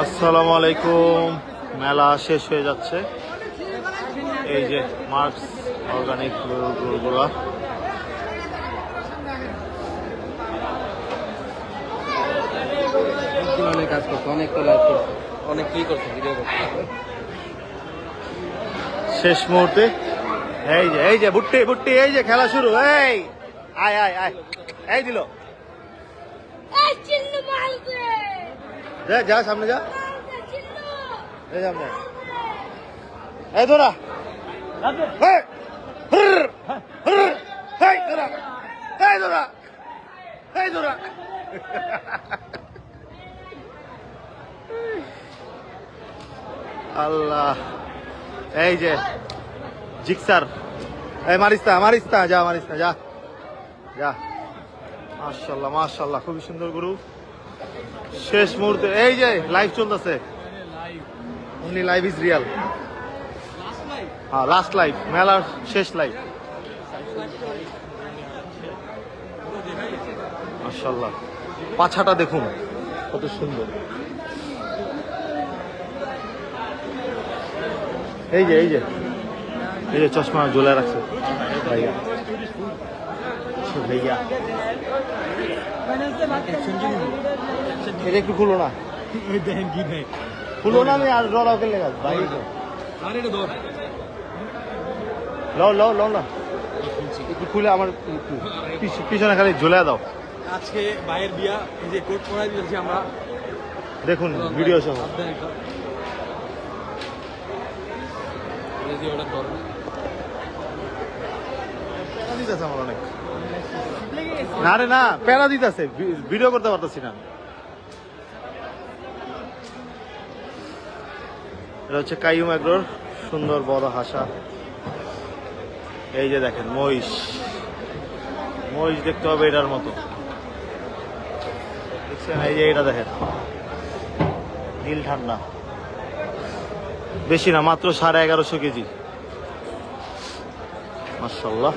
আসসালামু আলাইকুম। মেলা শেষ হয়ে যাচ্ছে। এই যে মার্কস অর্গানিক গরুগুলা, অনেক কাজ করছে, অনেক অনেক কি করছে, ভিডিও করছে। শেষ মুহূর্তে এই যে বুট্টি বুট্টি, এই যে খেলা শুরু। এই আয় আয় আয়, এই দিল, যা সামনে যা, এই সামনে, এই ধরা, আল্লাহ। এই যে জিক্সার, এই মারিস্তা যা, যা যা। মাশাআল্লাহ মাশাআল্লাহ, খুবই সুন্দর গরু। শেষ মুহূর্তে এই যে লাইভ চলতেছে, অনলি লাইভ ইজ রিয়াল। হ্যাঁ, লাস্ট লাইভ, মেলার শেষ লাইভ। মাশাআল্লাহ, পাছাটা দেখুন কত সুন্দর। এই যে চশমা ঝোলা রাখছে ভাইয়া, ভাইয়া এটা একটু খুলো না, খুলো না, আমি আর ডরাও কেলে গাছ ভাই, লো না, একটু খুলে আমার পিছনে খালি ঝোলা দাও। আজকে ভাইয়ের বিয়া, যে কোট পরাই দিয়েছি আমরা, দেখুন ভিডিও সহ। আমার অনেক না রে, না প্যারা দিতেছে, ভিডিও করতে পারতেছি না। এটা হচ্ছে কাইয়ুম এগ্রোর সুন্দর বড় হাসা। এই যে দেখেন মহিষ দেখতে হবে এটার মতো, দেখছেন? এই যে এটা দেখেন, নীল ঠান্ডা, বেশি না, মাত্র 1150 কেজি। মাশাআল্লাহ,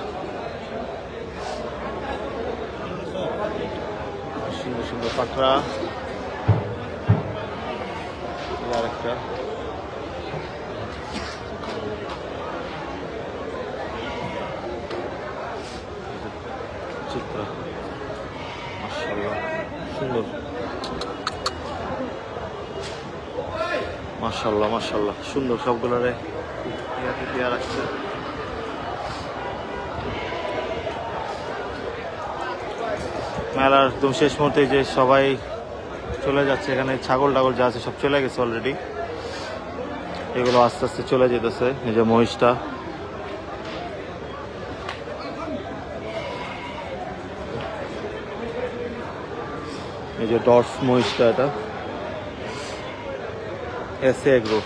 সুন্দর সুন্দর পাখরা। আরেকটা চিত্র, মাশাআল্লাহ সুন্দর, মাশাআল্লাহ সুন্দর। সবগুলোরে পেয়ার রাখছে। মেলার একদম শেষ মুহূর্তে যে সবাই চলে যাচ্ছে, এখানে ছাগল টাগল যা আছে সব চলে গেছে অলরেডি, এগুলো আস্তে আস্তে চলে যেতেছে। এই যে মহিষটা, এই যে ডর্ফ মহিষটা, এটা এসে এগ্রো।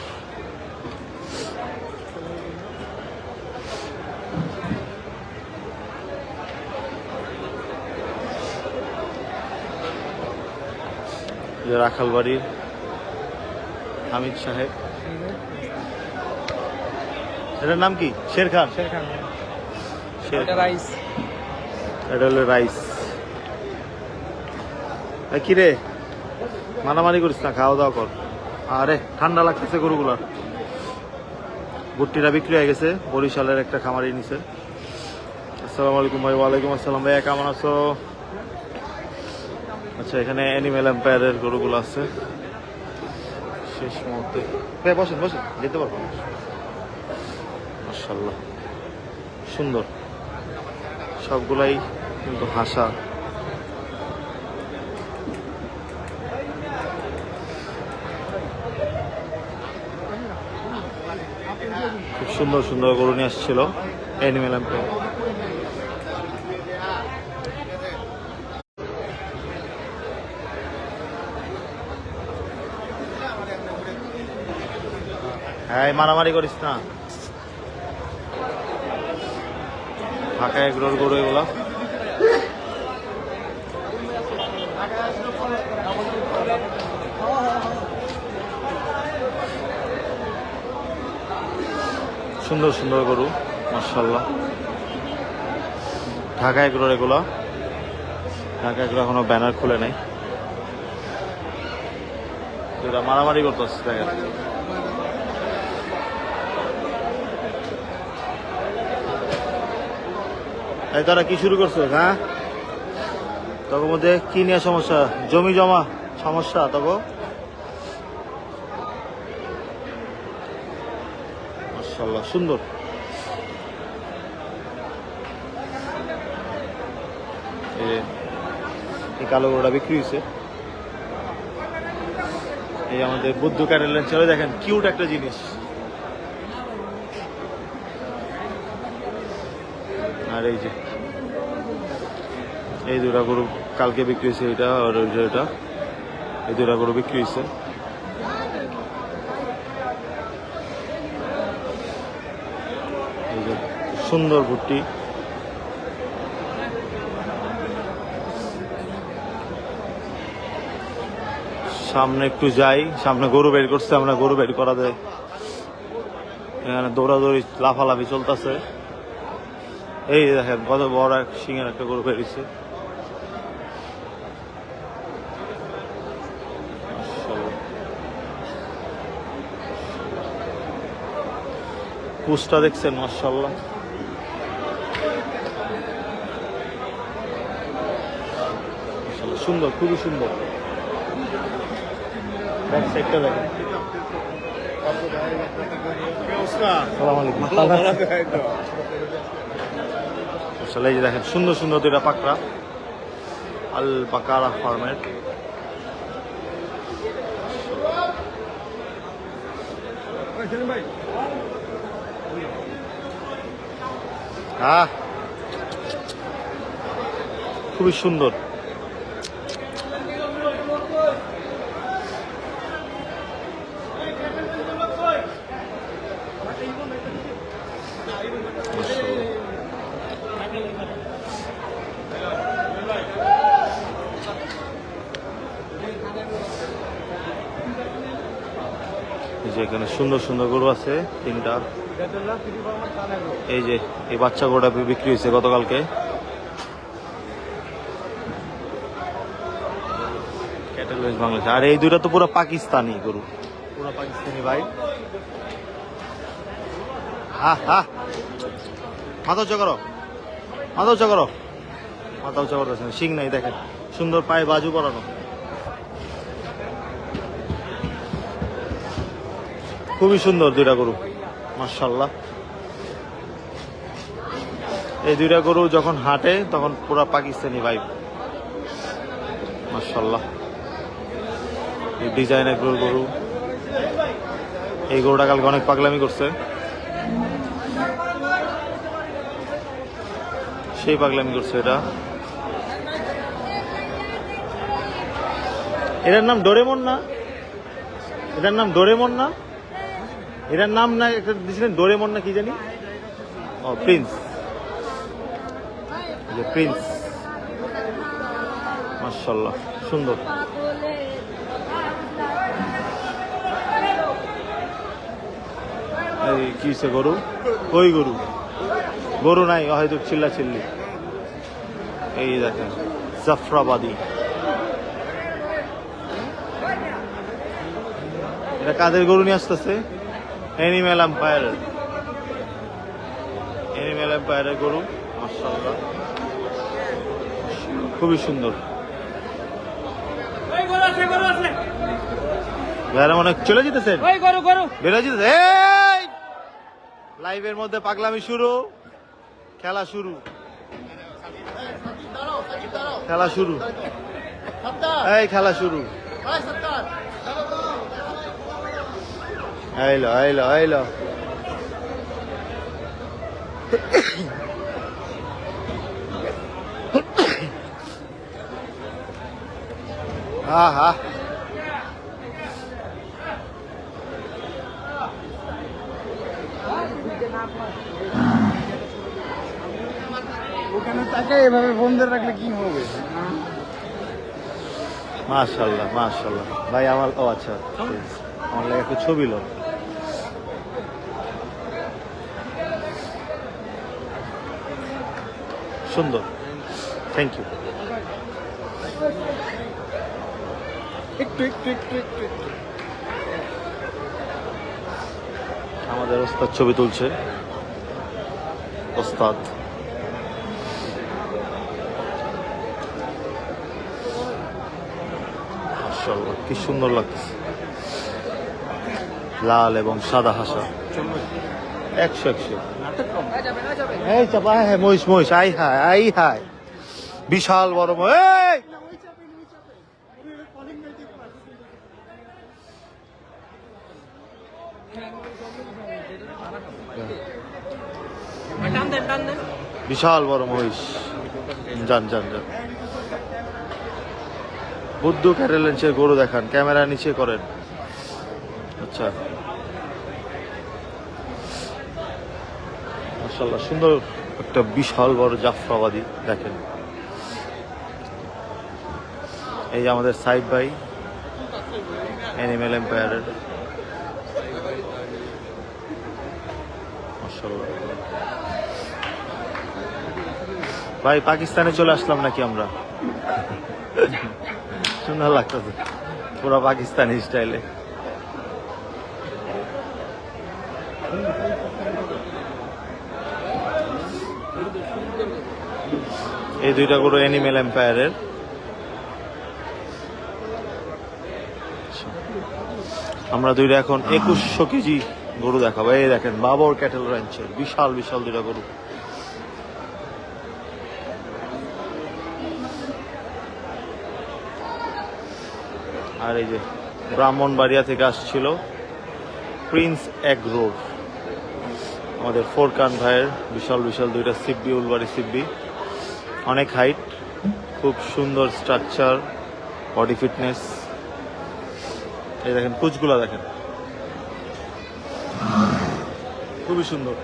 রাখালবাড়ির হামিদ সাহেব, এটার নাম কি? শেরখান। রাইস, এটা হলো রাইস। কি রে, মারামারি করিস না, খাওয়া দাওয়া কর। আরে ঠান্ডা লাগতেছে গরুগুলার। ভুট্টিটা বিক্রি হয়ে গেছে, বরিশালের একটা খামারি নিছে। আসসালামু আলাইকুম ভাই। ওয়ালাইকুম আসসালাম ভাইয়া, কেমন আছো? আচ্ছা, এখানে অ্যানিমেল এম্পায়ারের গরুগুলো আছে। শেষ মুহূর্তে বসেন যেতে পারবো। মাশাআল্লাহ সুন্দর, সবগুলাই কিন্তু হাসা। খুব সুন্দর সুন্দর গরু নিয়ে আসছিল অ্যানিমেল এম্পায়ার। হ্যাঁ, মারামারি করিস না। ঢাকা এগ্রোর গরু এগুলো। সুন্দর সুন্দর গরু, মাশাআল্লাহ। ঢাকা এগ্রোর এগুলো। ঢাকা এগ্রো এখনো ব্যানার খুলে নাই। দুইটা মারামারি করতেছে দেখেন। এই তারা কি শুরু করছো? হ্যাঁ, তখন মধ্যে কি নিয়ে সমস্যা? জমি জমা সমস্যা তখন? মাশাআল্লাহ সুন্দর। এই কালো গরুটা বিক্রি হয়েছে। এই আমাদের বুদ্ধ ক্যাটেল ছেড়ে দেখেন, কিউট একটা জিনিস। আর এই যে এই দুটা গরু কালকে বিক্রি হয়েছে, এটা আর ওই যে এটা, এই দুটা গরু বিক্রি হয়েছে। এই যে সুন্দর ভুট্টি। সামনে একটু যাই, সামনে গরু বের করছে, আমরা গরু বের করা দেয়। এখানে দৌড়াদৌড়ি লাফালাফি চলতেছে। এই দেখেন কত বড় এক সিংহের একটা গরু বেরিয়েছে। পুষটা দেখছেন? মাশাআল্লাহ সুন্দর, খুবই সুন্দর। ব্যাক সাইডটা দেখেন। আসসালামু আলাইকুম। আসলে এই যে দেখেন সুন্দর সুন্দর দুইটা পাকড়া, আল বাকারা ফার্মের। হ্যাঁ, খুবই সুন্দর। এই যে এখানে সুন্দর সুন্দর গরু আছে তিনটা। এই যে এই বাচ্চা গরুটা বিক্রি হয়েছে গতকালকে। ক্যাটেল বাংলাদেশ। আর এই দুইটা তো পুরো পাকিস্তানি গরু, পুরো পাকিস্তানি ভাই। হ্যাঁ হ্যাঁ, মাথা উঁচা করো, মাথা উঁচা করো, মাথা উঁচা করতেছে না, শিং নাই দেখেন, সুন্দর পায়ে বাজু পরানো। খুবই সুন্দর দুইটা গরু, মাশাআল্লাহ। এই দুইটা গরু যখন হাঁটে তখন পুরো পাকিস্তানি ভাইব, মাশাআল্লাহ। এই ডিজাইনের গরু। এই গরুটা কালকে অনেক পাগলামি করছে, সেই পাগলামি করছে এটা। এটার নাম ডোরেমন না? এটার নাম ডোরেমন না? এটার নাম না একটা দিয়েছিলেন ডোরেমন না কি জানি? ও প্রিন্স, প্রিন্স, মাশাআল্লাহ সুন্দর। এই কিসে গরু? ওই গরু, গরু নাই হয়তো, চিল্লা চিল্লি। এই দেখেন জাফরাবাদী। এটা কাদের গরু নিয়ে আসতেছে? অ্যানিম্যাল এম্পায়ার, অ্যানিম্যাল এম্পায়ারের গরু, মাশাআল্লাহ খুবই সুন্দর। ভাইরা অনেক চলে যেতেছেন, বেরো যেতেছে। লাইভের মধ্যে পাগলামি শুরু, খেলা শুরু, খেলা শুরু, এই খেলা শুরু। আইলো আইলো আইলো। হ্যাঁ হ্যাঁ, ওখানে তাকে এভাবে ফোন ধরে রাখলে কি হবে? মাশাআল্লাহ মাশাআল্লাহ ভাই। আমার ও আচ্ছা, আমার লাগে একটু ছবি লো। সুন্দর, থ্যাংক ইউ। একটু একটু একটু একটু একটু আমাদের ওস্তাদ ছবি তুলছে। ওস্তাদ মাশাআল্লাহ কি সুন্দর লাগতেছে, লাল এবং সাদা হাসা। 100 এই চাপা, হ্যাঁ মহিষ মহিষ, আই হায় আই হায়, বিশাল বড় মহিষ। বিশাল বড় মহিষ, যান যান যান। বুদ্ধ ক্যারেলেন্সের গরু দেখান, ক্যামেরা নিচে করেন। আচ্ছা মাশাআল্লাহ সুন্দর একটা বিশাল বড় জাফরাবাদী দেখেন। এই যে আমাদের সাইদ ভাই অ্যানিমেল এম্পায়ারের, মাশাআল্লাহ। ভাই পাকিস্তানে চলে আসলাম নাকি আমরা? সুন্দর লাগতেছে পুরো পাকিস্তানি স্টাইলে। এই দুইটা গরু অ্যানিমেল এম্পায়ারের। আমরা দুইটা এখন 2100 কেজি গরু দেখাবো। এই দেখেন বাবর ক্যাটেল র্যাঞ্চের বিশাল বিশাল দুইটা গরু। আর এই যে ব্রাহ্মণবাড়িয়া থেকে আসছিল প্রিন্স এগ্রোর, আমাদের ফোরকান ভাইয়ের বিশাল বিশাল দুইটা সিব্বি, উলবাড়ি সিব্বি, অনেক হাইট, খুব সুন্দর স্ট্রাকচার, বডি ফিটনেস। এই দেখেন কুচগুলা দেখেন, খুবই সুন্দর।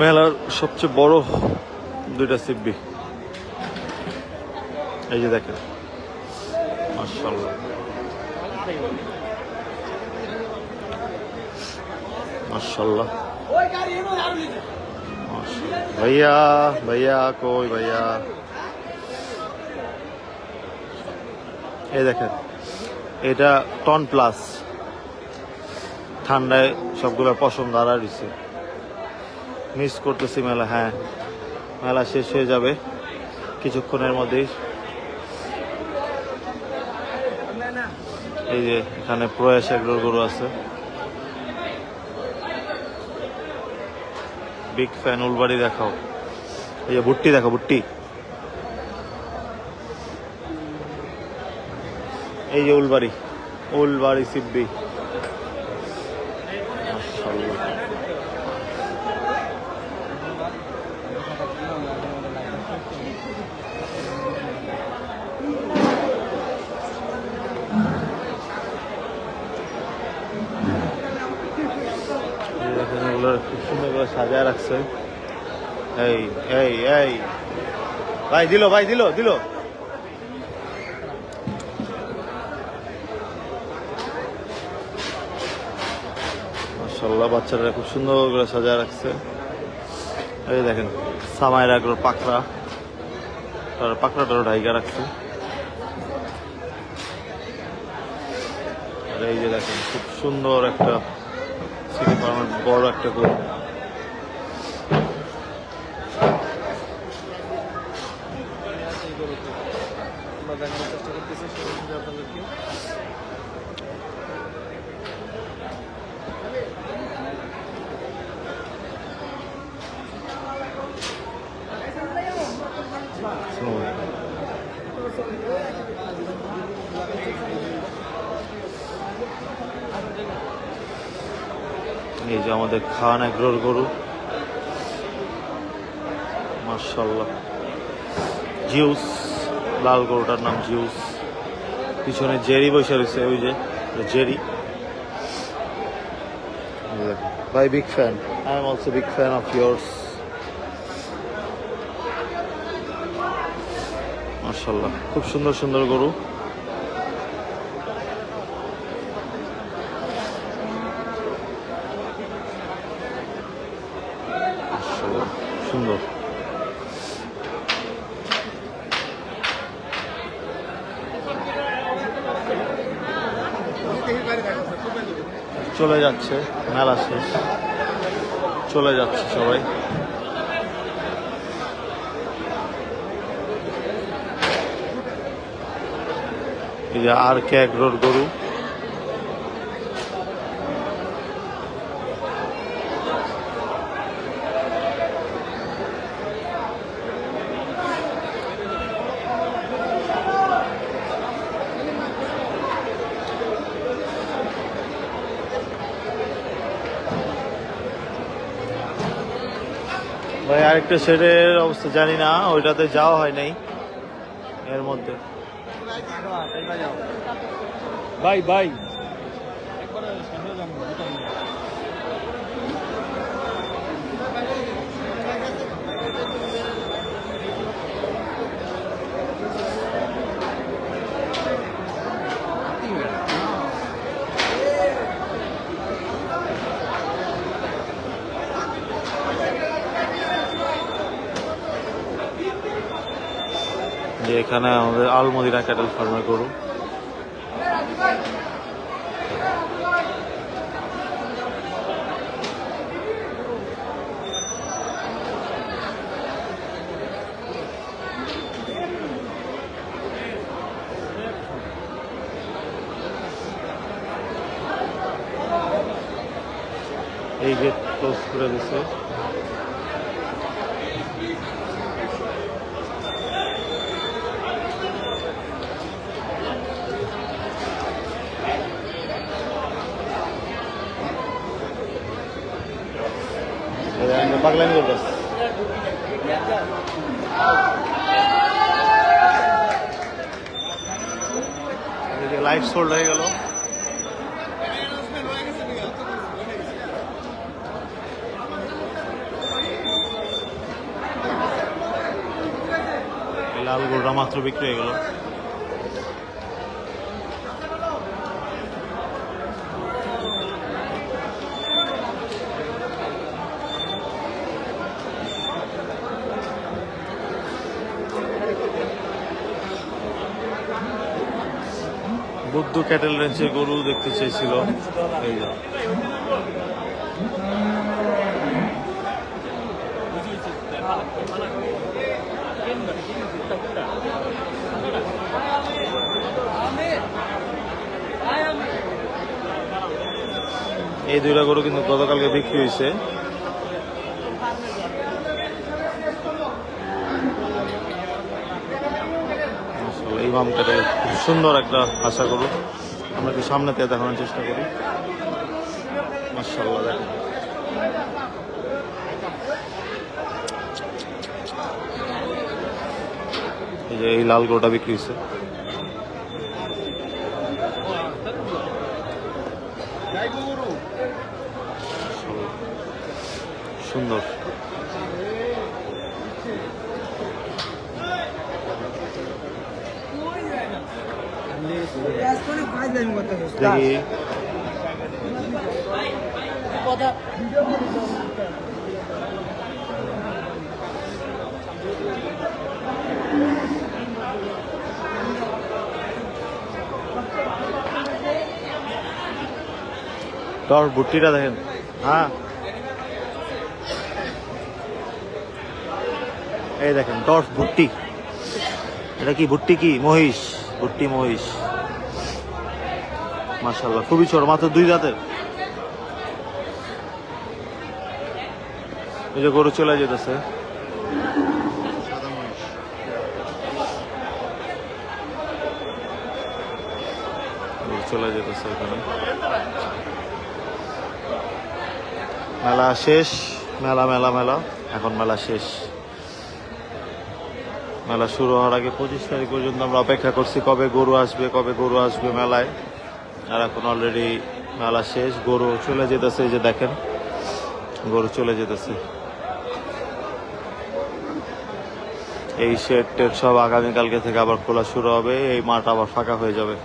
মেলার সবচেয়ে বড় দুইটা সিব্বি, এই যে দেখেন মাশাআল্লাহ মাশাআল্লাহ। ভাইয়া ভাইয়া কই ভাইয়া, এই দেখেন এটা টন প্লাস, ঠান্ডায় সবগুলো পশম দাঁড়া দিছে। মিস করতেছি মেলা। হ্যাঁ মেলা শেষ হয়ে যাবে কিছুক্ষণের মধ্যেই। এই যে এখানে প্রয়াস এগ্রোর গরু আছে, বিগ ফ্যান। উলবাড়ি দেখাও, এই যে ভুট্টি দেখো, ভুট্টি। এই যে উলবাড়ি, উলবাড়ি সিব্বি মাশাআল্লাহ। খুব সুন্দর করে সাজায় রাখছে। এই এই এই ভাই দিল, ভাই দিল দিল। মাশাআল্লাহ বাচ্চারা খুব সুন্দর করে সাজায় রাখছে। এই দেখেন সামাইর আগ্রোর পাকড়া, তার পাকড়াটারও ঢাইকা রাখছে। আর এই যে দেখেন খুব সুন্দর একটা সিটি ফার্মের বড় একটা গরু। এই যে আমাদের খান এগ্রোর গরু মাশাআল্লাহ। জিউস, লাল গরুটার নাম জিউস। পিছনে জেরি বসে রয়েছে, ওই যে জেরি। ভাই big fan, I am also big fan of yours. মাশাআল্লাহ খুব সুন্দর সুন্দর গরু। সুন্দর। চলে যাচ্ছে, মেলা শেষ, চলে যাচ্ছে সবাই। এই যে আর কে এগ্রোর গরু, ভাই আরেকটা শেডের অবস্থা জানি না, ওইটাতে যাওয়া হয় নাই এর মধ্যে। ভাই ভাই যে এখানে আমাদের আলমদিনা ক্যাটেল ফার্মের গরু। এই গেট ক্লোজ করে দিছে। পাগলামি করতেছে। লাইট সোল্ড হয়ে গেল। লাল গরুটা মাত্র বিক্রি হয়ে গেল। বুদ্ধ ক্যাটেল রেঞ্চের গরু দেখতে চেয়েছিল। এই যে এই দুইটা গরু কিন্তু গতকালকে বিক্রি হয়েছে। ইমাম ক্যাটেল খুব সুন্দর একটা আশা গরু। আমরা একটু সামনে থেকে দেখানোর চেষ্টা করি। মাশাআল্লাহ, দেখেন এই যে এই লাল গরুটা বিক্রি হয়েছে। সুন্দর। দেখি তোর ভুট্টিটা দেখেন। হ্যাঁ, এই দেখেন ডর্ফ ভুট্টি। এটা কি ভুট্টি? কি মহিষ? ভুট্টি মহিষ। মাশাআল্লাহ, খুবই ছোট, মাত্র 2 দাঁতের। এই যে গরু চলে যেতেছে। চলে যেতেছে এখানে। মেলা শেষ। মেলা মেলা মেলা এখন মেলা শেষ। মেলা শুরু হওয়ার আগে 25 তারিখ পর্যন্ত আমরা অপেক্ষা করছি কবে গরু আসবে, কবে গরু আসবে মেলায়। আর এখন অলরেডি মেলা শেষ, গরু চলে যেতেছে। এই যে দেখেন গরু চলে যেতেছে। এই শেড টেড সব আগামীকালকে থেকে আবার খোলা শুরু হবে। এই মাঠ আবার ফাঁকা হয়ে যাবে।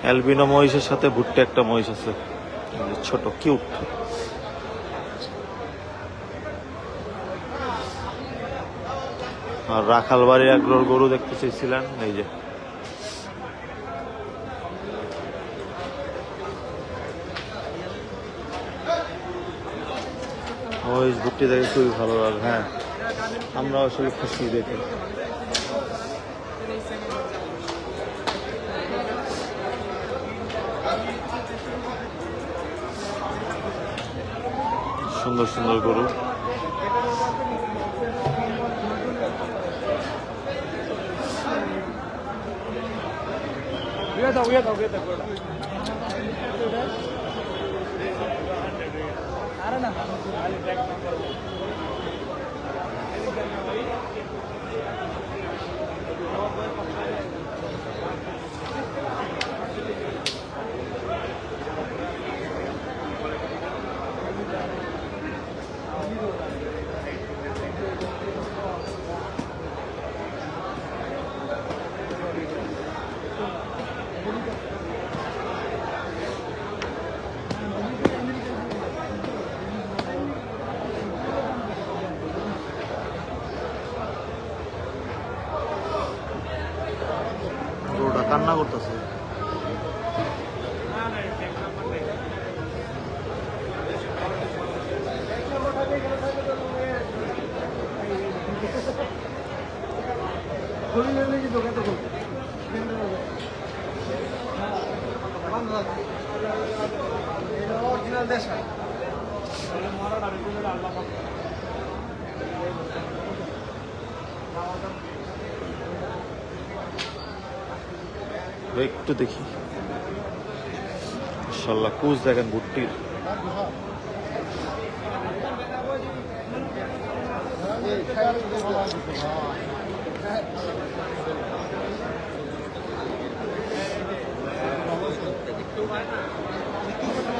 অ্যালবিনো মহিষের সাথে ভুট্টে একটা মহিষ আছে, ছোট কিউট। আর রাখাল বাড়ির এক গরু দেখতে চেয়েছিলেন, এই যে মহিষ ভুট্টি দেখে খুবই ভালো লাগে। হ্যাঁ, আমরা আসলে খুশি দেখে। সুন্দর সুন্দর গরু। গরুটা কান্না করতেছে। একটু দেখি, মাশাআল্লাহ কুচ দেখেন ভুট্টির।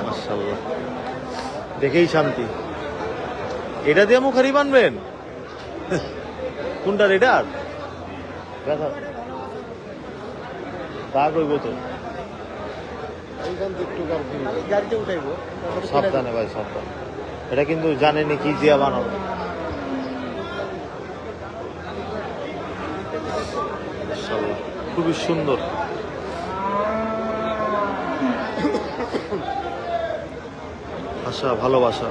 মাশাআল্লাহ দেখেই শান্তি। এটা দিয়ে মুখারি বানবেন? কোনটার? এটার দেখা দাগ হইব তো। গাড়িতে উঠাইবো। সাবধানে ভাই, সাবধান। এটা কিন্তু জানেনি কি দিয়া বানানো। মাশাআল্লাহ খুবই সুন্দর। আশা ভালোবাসা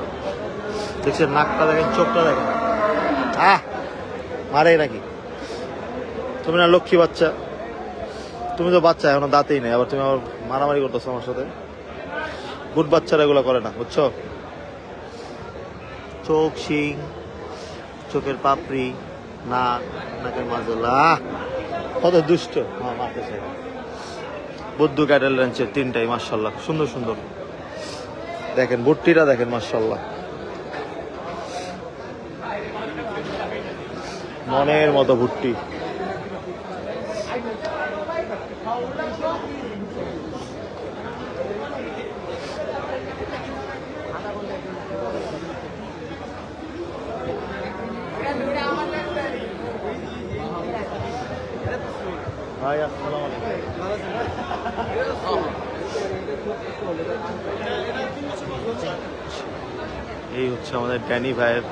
দেখছেন, নাকটা দেখেন, চোখটা দেখেন। মারে নাকি? তুমি না লক্ষ্মী বাচ্চা? তুমি তো বাচ্চা, এখনো দাঁতেই নেই, আবার তুমি আবার মারামারি করতেছো আমার সাথে। গুড বাচ্চারা এগুলো করে না, বুঝছো? চোখ, শিং, চোখের পাপড়ি, নাক, নাকের মাজলা, কত দুষ্ট। হ্যাঁ, মারতেছে। বুদ্ধু ক্যাটেল রেঞ্চের তিনটাই মাশাআল্লাহ সুন্দর সুন্দর। দেখেন ভুট্টিটা দেখেন, মাশাআল্লাহ মনের মতো ভুট্টি। ভাই আসসালামু আলাইকুম। এই হচ্ছে আমাদের ড্যানি ভাইয়ের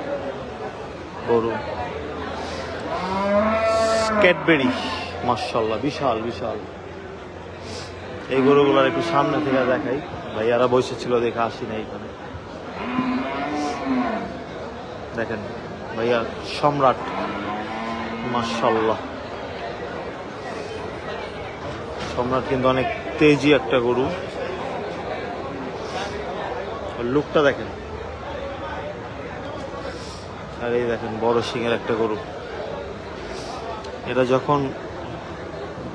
গরু, ক্যাডবেরি, মাশাআল্লাহ বিশাল বিশাল। এই গরুগুলোর একটু সামনে থেকে দেখাই, ভাইয়ারা বসেছিল দেখে আসি না এখানে। দেখেন ভাইয়া সম্রাট, মাশাআল্লাহ। সম্রাট কিন্তু অনেক তেজি একটা গরু। লুকটা দেখেন। আর এই দেখেন বড় সিংয়ের একটা গরু। এটা যখন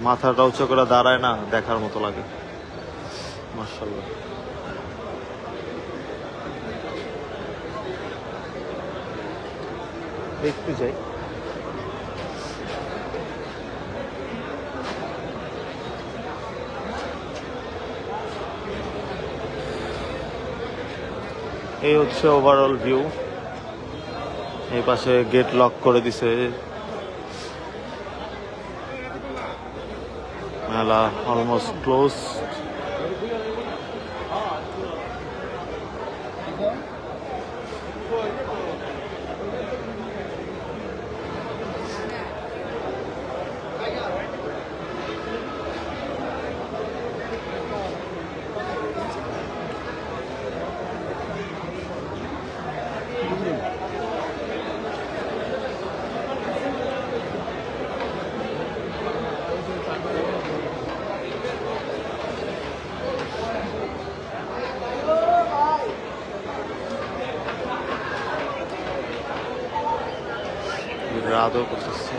মাথাটা উঁচু করে দাঁড়ায় না, দেখার মতো লাগে, মাশাআল্লাহ। দেখতে চাই। এই হচ্ছে ওভারঅল ভিউ। এই পাশে গেট লক করে দিছে, মেলা অলমোস্ট ক্লোজ। আদর করতেছে।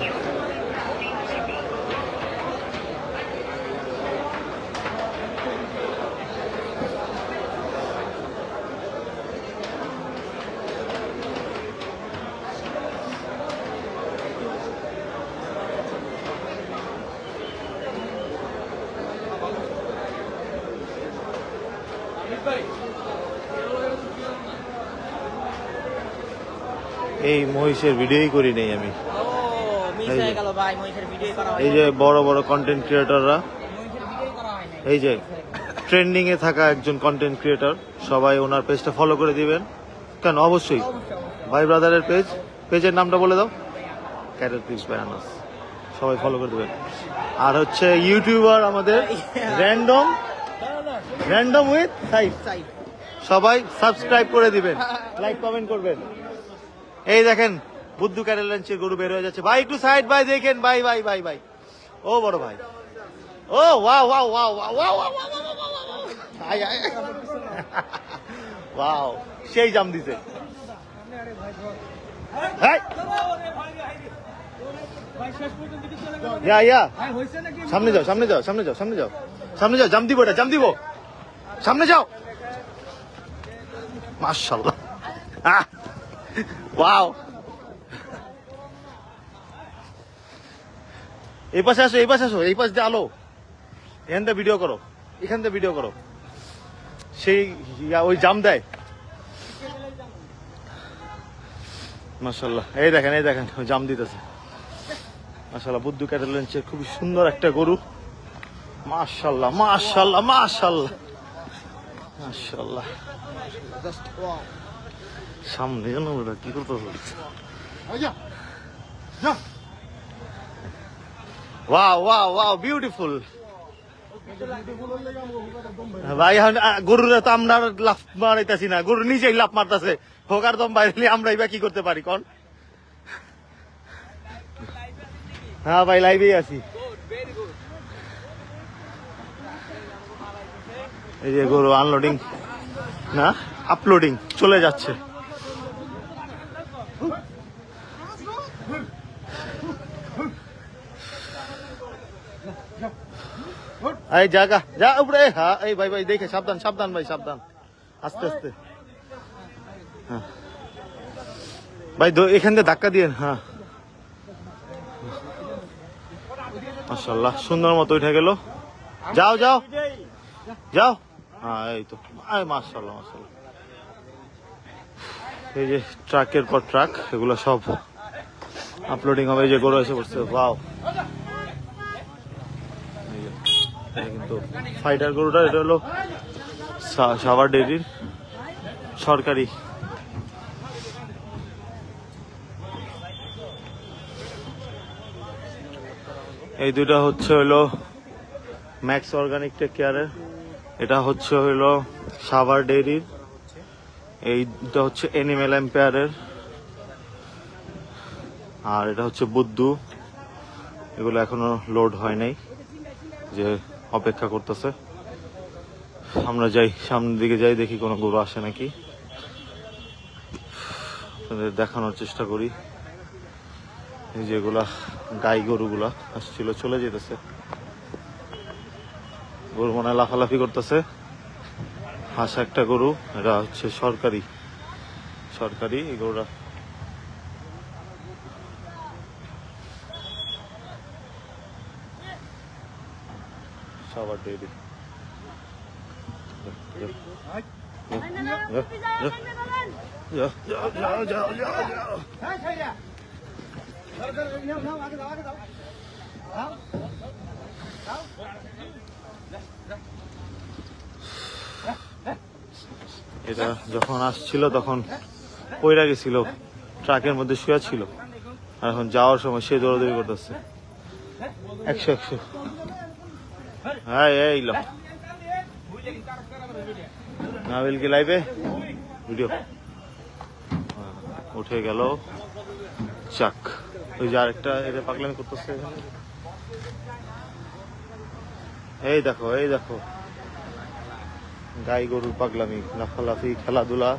এই মহিষের ভিডিওই করি নাই আমি। ও মিস হয়ে গেল ভাই, মহিষের ভিডিও করা হয় এই যে বড় বড় কন্টেন্ট ক্রিয়েটররা, মহিষের ভিডিও করা হয় না। এই যে ট্রেন্ডিং এ থাকা একজন কন্টেন্ট ক্রিয়েটর, সবাই ওনার পেজটা ফলো করে দিবেন। কেন, অবশ্যই ভাই ব্রাদারের পেজের নামটা বলে দাও, ক্যারেট পিস বাই আনাস, সবাই ফলো করে দিবেন। আর হচ্ছে ইউটিউবার আমাদের র্যান্ডম উইথ সাইফ, সবাই সাবস্ক্রাইব করে দিবেন, লাইক কমেন্ট করবেন। এই দেখেন বুদ্ধু ক্যারেল লাঞ্চের গরু বের হয়ে যাচ্ছে। ভাই একটু সাইড ভাই দেখেন, ভাই ভাই ভাই ভাই, ও বড় ভাই, ও wow wow wow wow wow আয় আয় ওয়াও, সেই জাম দিছে। হাই ইয়া ইয়া, সামনে যাও সামনে যাও সামনে যাও সামনে যাও সামনে যাও, জাম দিব, এটা জাম দিব, সামনে যাও। মাশাআল্লাহ, ওয়াও। এই পাশে আসো, এই পাশে আসো, এই পাশ দিয়ে আলো, এখান থেকে ভিডিও করো, এখান থেকে ভিডিও করো। সেই ওই জাম দেয়। মাশাআল্লাহ, এই দেখেন এই দেখেন, ওই জাম দিতেছে। মাশাআল্লাহ, বুদ্ধু ক্যাটেল লাঞ্চের খুবই সুন্দর একটা গরু। মাশাআল্লাহ মাশাআল্লাহ মাশাআল্লাহ মাশাআল্লাহ। সামনে যেন ওরা কি করতে হচ্ছে। Wow wow wow, beautiful. ভাই গরুরা তো আমরা লাফ মারাইতেছি না, গরু নিজেই লাফ মারতেছে। হোকার দম বাইরে আমরা এবার কি করতে পারি কোন? হ্যাঁ ভাই, লাইভেই আছি। এই যে গরু আনলোডিং না আপলোডিং চলে যাচ্ছে। এই জায়গা যা উপরে, হ্যাঁ এই ভাই ভাই দেখে সাবধান সাবধান ভাই, সাবধান, আস্তে আস্তে। হ্যাঁ ভাই এখান থেকে ধাক্কা দিয়ে, হ্যাঁ। মাশাআল্লাহ, সুন্দর মতো উঠে গেল। যাও যাও যাও, হ্যাঁ এই তো, মাশাআল্লাহ মাশাআল্লাহ। এই যে ট্রাকের পর ট্রাক, এগুলো সব আপলোডিং হবে। এই যে গরু এসে পড়ছে, ওয়াও। কিন্তু ফাইটার গরুটা, এটা হলো সাভার ডেইরির সরকারি। এই দুইটা হচ্ছে হলো ম্যাক্স অর্গানিক টেক কেয়ারের, এটা হচ্ছে হলো সাভার ডেইরির, এইটা হচ্ছে এনিমেল এম্পায়ারের, আর এটা হচ্ছে বুদ্ধু। এগুলো এখনো লোড হয় নাই, যে অপেক্ষা করতেছে। আমরা যাই, সামনের দিকে যাই, দেখি কোনো গরু আসে নাকি, আপনাদের দেখানোর চেষ্টা করি। এই যেগুলা গাই গরুগুলা আসছিল, চলে যেতেছে। গরু মনে হয় লাফালাফি করতেছে। হাঁস একটা গরু, এটা হচ্ছে সরকারি এই গরুটা। সাভার ডেইরি, এটা যখন আসছিল তখন পইরা গেছিল, ট্রাকের মধ্যে শুয়ে ছিল। আর এখন যাওয়ার সময় সে দৌড়াদৌড়ি করতেছে। 100 হ্যাঁ এই লো নাবিল কি লাইভে ভিডিও উঠে গেল। চাক, ওই যে আরেকটা এটা পাগলামি করতেছে এখানে। এই দেখো এই দেখো, গাই গরুর পাগলামি, লাফালাফি, খেলাধুলা।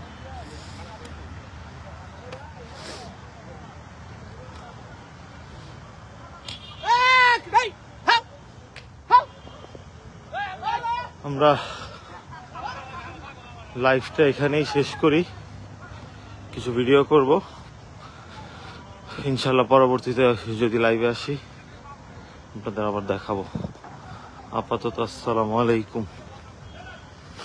আমরা লাইভটা এখানেই শেষ করি, কিছু ভিডিও করব ইনশাল্লাহ, পরবর্তীতে যদি লাইভে আসি আপনাদের আবার দেখাবো। আপাতত আসসালামু আলাইকুম।